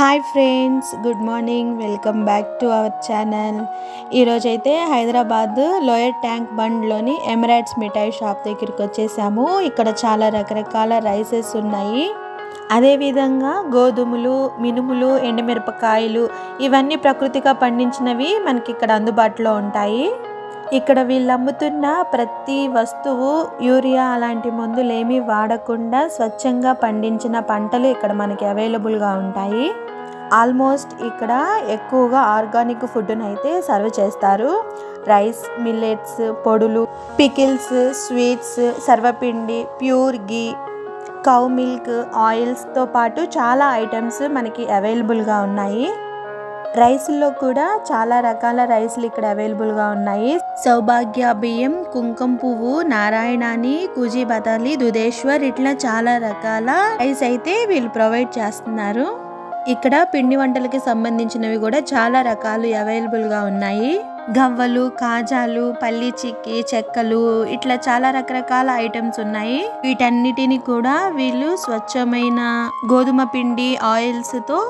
Hi friends, good morning. Welcome back to our channel. ఈరోజైతే Hyderabad lower tank బండ్లోని Emirates మిఠాయి shop దగ్గరికి వచ్చేసాము. ఇక్కడ చాలా రకరకాల రైసెస్ ఉన్నాయి. అదేవిధంగా గోధుమలు, మినుములు, ఎండుమిరపకాయలు ఇవన్నీ ప్రకృతిగా పండించినవి మనకి ఇక్కడ అందుబాటులో ఉంటాయి. ఇక్కడ వీళ్ళు అమ్ముతున్న ప్రతి వస్తువు యూరియా అలాంటి మందులేమీ వాడకుండా స్వచ్ఛంగా పండించిన పంటలు ఇక్కడ మనకి అవైలబుల్గా ఉంటాయి. ఆల్మోస్ట్ ఇక్కడ ఎక్కువగా ఆర్గానిక్ ఫుడ్ని అయితే సర్వ్ చేస్తారు. రైస్, మిల్లెట్స్, పొడులు, పికిల్స్, స్వీట్స్, సర్వపిండి, ప్యూర్ గీ, కౌ మిల్క్, ఆయిల్స్తో పాటు చాలా ఐటమ్స్ మనకి అవైలబుల్గా ఉన్నాయి. రైస్లో కూడా చాలా రకాల రైస్లు ఇక్కడ అవైలబుల్గా ఉన్నాయి. సౌభాగ్య బియ్యం, కుంకుమ పువ్వు, నారాయణాని, కుజీ బతాలి, దుధేశ్వర్ ఇట్లా చాలా రకాల రైస్ అయితే వీళ్ళు ప్రొవైడ్ చేస్తున్నారు. ఇక్కడ పిండి వంటలకి సంబంధించినవి కూడా చాలా రకాలు అవైలబుల్గా ఉన్నాయి. గవ్వలు, కాజాలు, పల్లి చిక్కీ, చెక్కలు ఇట్లా చాలా రకరకాల ఐటమ్స్ ఉన్నాయి. వీటన్నిటిని కూడా వీళ్ళు స్వచ్ఛమైన గోధుమ పిండి ఆయిల్స్తో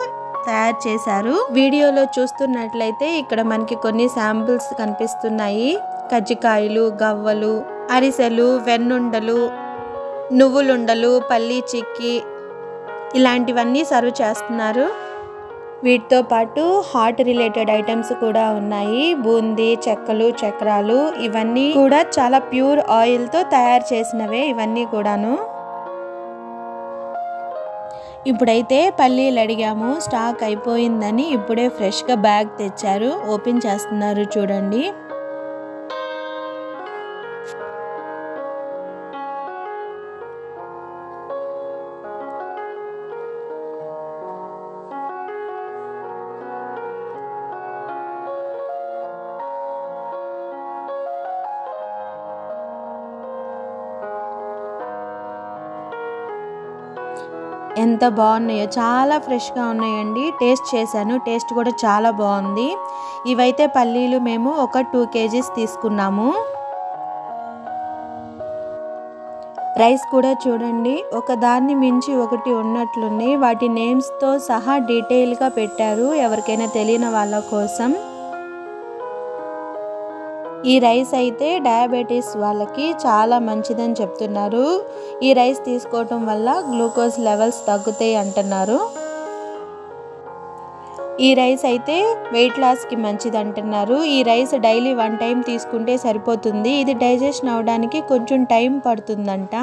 తయారు చేశారు. వీడియోలో చూస్తున్నట్లయితే ఇక్కడ మనకి కొన్ని శాంపిల్స్ కనిపిస్తున్నాయి. కజ్జికాయలు, గవ్వలు, అరిసెలు, వెన్నుండలు, నువ్వులుండలు, పల్లి చిక్కీ ఇలాంటివన్నీ సర్వ్ చేస్తున్నారు. వీటితో పాటు హాట్ రిలేటెడ్ ఐటమ్స్ కూడా ఉన్నాయి. బూందీ, చెక్కలు, చక్రాలు ఇవన్నీ కూడా చాలా ప్యూర్ ఆయిల్తో తయారు చేసినవే ఇవన్నీ కూడాను. ఇప్పుడైతే పల్లీలు అడిగాము, స్టాక్ అయిపోయిందని ఇప్పుడే ఫ్రెష్గా బ్యాగ్ తెచ్చారు. ఓపెన్ చేస్తున్నారు చూడండి. ఎంత బాగున్నాయో, చాలా ఫ్రెష్గా ఉన్నాయండి. టేస్ట్ చేశాను, టేస్ట్ కూడా చాలా బాగుంది. ఇవైతే పల్లీలు మేము ఒక 2 kgs తీసుకున్నాము. రైస్ కూడా చూడండి, ఒకదాన్ని మించి ఒకటి ఉన్నట్లున్నాయి. వాటి నేమ్స్తో సహా డీటెయిల్గా పెట్టారు ఎవరికైనా తెలియని వాళ్ళ కోసం. ఈ రైస్ అయితే డయాబెటీస్ వాళ్ళకి చాలా మంచిదని చెప్తున్నారు. ఈ రైస్ తీసుకోవటం వల్ల గ్లూకోజ్ లెవెల్స్ తగ్గుతాయి అంటున్నారు. ఈ రైస్ అయితే వెయిట్ లాస్కి మంచిది అంటున్నారు. ఈ రైస్ డైలీ 1 టైం తీసుకుంటే సరిపోతుంది. ఇది డైజెషన్ అవ్వడానికి కొంచెం టైం పడుతుందంట.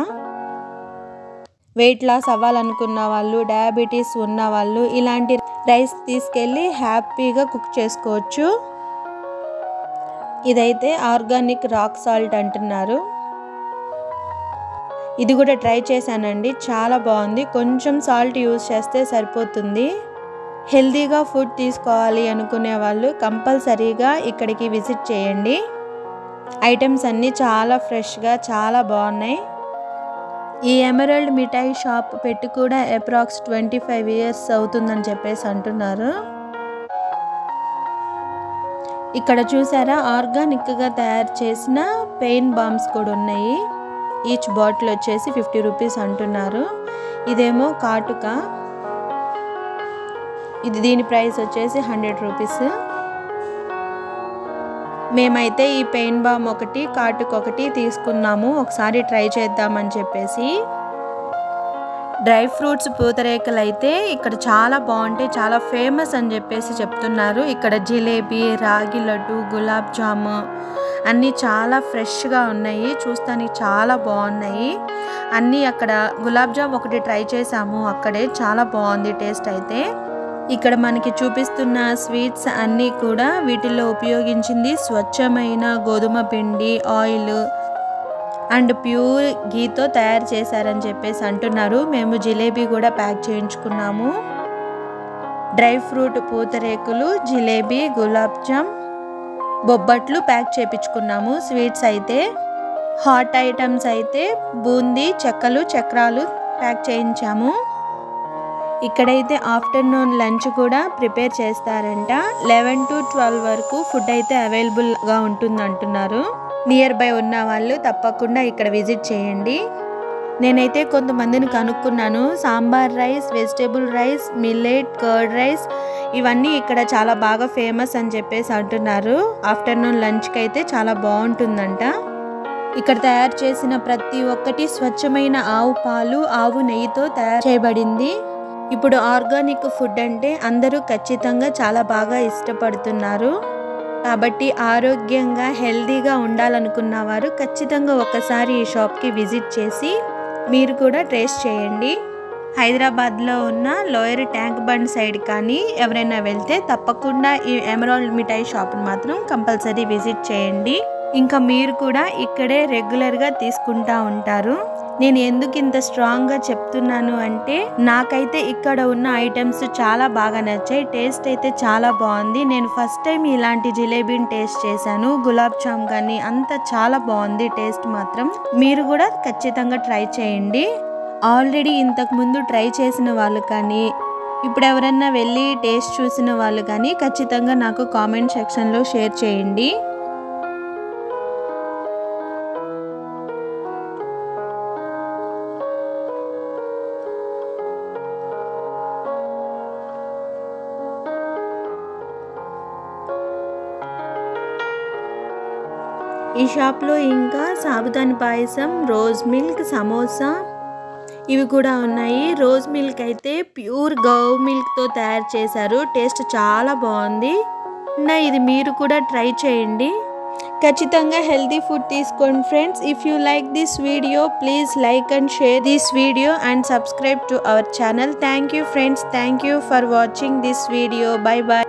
వెయిట్ లాస్ అవ్వాలనుకున్న వాళ్ళు, డయాబెటీస్ ఉన్న వాళ్ళు ఇలాంటి రైస్ తీసుకెళ్ళి హ్యాపీగా కుక్ చేసుకోవచ్చు. ఇదైతే ఆర్గానిక్ రాక్ సాల్ట్ అంటున్నారు. ఇది కూడా ట్రై చేశానండి, చాలా బాగుంది. కొంచెం సాల్ట్ యూజ్ చేస్తే సరిపోతుంది. హెల్తీగా ఫుడ్ తీసుకోవాలి అనుకునే వాళ్ళు కంపల్సరీగా ఇక్కడికి విజిట్ చేయండి. ఐటమ్స్ అన్నీ చాలా ఫ్రెష్గా చాలా బాగున్నాయి. ఈ ఎమరల్డ్ మిఠాయి షాప్ పెట్టి కూడా అప్రాక్స్ 25 years అవుతుందని చెప్పేసి అంటున్నారు. ఇక్కడ చూసారా, ఆర్గానిక్గా తయారు చేసిన పెయిన్ బామ్స్ కూడా ఉన్నాయి. ఈచ్ బాటిల్ వచ్చేసి 50 rupees అంటున్నారు. ఇదేమో కాటుక, దీని ప్రైస్ వచ్చేసి 100 rupees. మేమైతే ఈ పెయిన్ బామ్ ఒకటి, కాటుక ఒకటి తీసుకున్నాము, ఒకసారి ట్రై చేద్దామని చెప్పేసి. డ్రై ఫ్రూట్స్ పూతరేకలు అయితే ఇక్కడ చాలా బాగుంటాయి, చాలా ఫేమస్ అని చెప్పేసి చెప్తున్నారు. ఇక్కడ జిలేబీ, రాగి లడ్డు, గులాబ్ జాము అన్నీ చాలా ఫ్రెష్గా ఉన్నాయి. చూస్తానికి చాలా బాగున్నాయి అన్నీ. అక్కడ గులాబ్ జామ్ ఒకటి ట్రై చేసాము, అక్కడే చాలా బాగుంది టేస్ట్ అయితే. ఇక్కడ మనకి చూపిస్తున్న స్వీట్స్ అన్నీ కూడా వీటిల్లో ఉపయోగించింది స్వచ్ఛమైన గోధుమ పిండి, ఆయిల్ అండ్ ప్యూర్ గీతో తయారు చేశారని చెప్పేసి అంటున్నారు. మేము జిలేబీ కూడా ప్యాక్ చేయించుకున్నాము. డ్రై ఫ్రూట్ పూతరేకులు, జిలేబీ, గులాబ్ జామ్, బొబ్బట్లు ప్యాక్ చేయించుకున్నాము. స్వీట్స్ అయితే, హాట్ ఐటమ్స్ అయితే బూందీ, చెక్కలు, చక్రాలు ప్యాక్ చేయించాము. ఇక్కడైతే ఆఫ్టర్నూన్ లంచ్ కూడా ప్రిపేర్ చేస్తారంట. 11 to 12 వరకు ఫుడ్ అయితే అవైలబుల్గా ఉంటుంది అంటున్నారు. నియర్ బై ఉన్న వాళ్ళు తప్పకుండా ఇక్కడ విజిట్ చేయండి. నేనైతే కొంతమందిని కనుక్కున్నాను. Sambar rice, vegetable rice, millet, curd rice ఇవన్నీ ఇక్కడ చాలా బాగా ఫేమస్ అని చెప్పేసి అంటున్నారు. ఆఫ్టర్నూన్ లంచ్కి అయితే చాలా బాగుంటుందంట. ఇక్కడ తయారు చేసిన ప్రతి ఒక్కటి స్వచ్ఛమైన ఆవు పాలు, ఆవు నెయ్యితో తయారు చేయబడింది. ఇప్పుడు ఆర్గానిక్ ఫుడ్ అంటే అందరూ ఖచ్చితంగా చాలా బాగా ఇష్టపడుతున్నారు. కాబట్టి ఆరోగ్యంగా హెల్తీగా ఉండాలనుకున్న వారు ఖచ్చితంగా ఒకసారి ఈ షాప్కి విజిట్ చేసి మీరు కూడా టేస్ట్ చేయండి. హైదరాబాద్లో ఉన్న లోయర్ ట్యాంక్ బండ్ సైడ్ కానీ ఎవరైనా వెళ్తే తప్పకుండా ఈ ఎమరాల్డ్ మిఠాయి షాప్ని మాత్రం కంపల్సరీ విజిట్ చేయండి. ఇంకా మీరు కూడా ఇక్కడే రెగ్యులర్గా తీసుకుంటా ఉంటారు. నేను ఎందుకు ఇంత స్ట్రాంగ్గా చెప్తున్నాను అంటే నాకైతే ఇక్కడ ఉన్న ఐటమ్స్ చాలా బాగా నచ్చాయి. టేస్ట్ అయితే చాలా బాగుంది. నేను ఫస్ట్ టైం ఇలాంటి జిలేబీని టేస్ట్ చేశాను. గులాబ్ జామ్ కానీ అంతా చాలా బాగుంది టేస్ట్ మాత్రం. మీరు కూడా ఖచ్చితంగా ట్రై చేయండి. ఆల్రెడీ ఇంతకుముందు ట్రై చేసిన వాళ్ళు కానీ ఇప్పుడు ఎవరన్నా వెళ్ళి టేస్ట్ చూసిన వాళ్ళు కానీ ఖచ్చితంగా నాకు కామెంట్ సెక్షన్లో షేర్ చేయండి. ఈ షాప్లో ఇంకా సాబుదాని పాయసం, రోజ్ మిల్క్, సమోసా ఇవి కూడా ఉన్నాయి. రోజ్ మిల్క్ అయితే ప్యూర్ గౌ మిల్క్తో తయారు చేశారు. టేస్ట్ చాలా బాగుంది. ఇది మీరు కూడా ట్రై చేయండి. ఖచ్చితంగా హెల్తీ ఫుడ్ తీసుకోండి friends. If you like this video please like and share this video and subscribe to our channel. Thank you friends. Thank you for watching this video. Bye bye.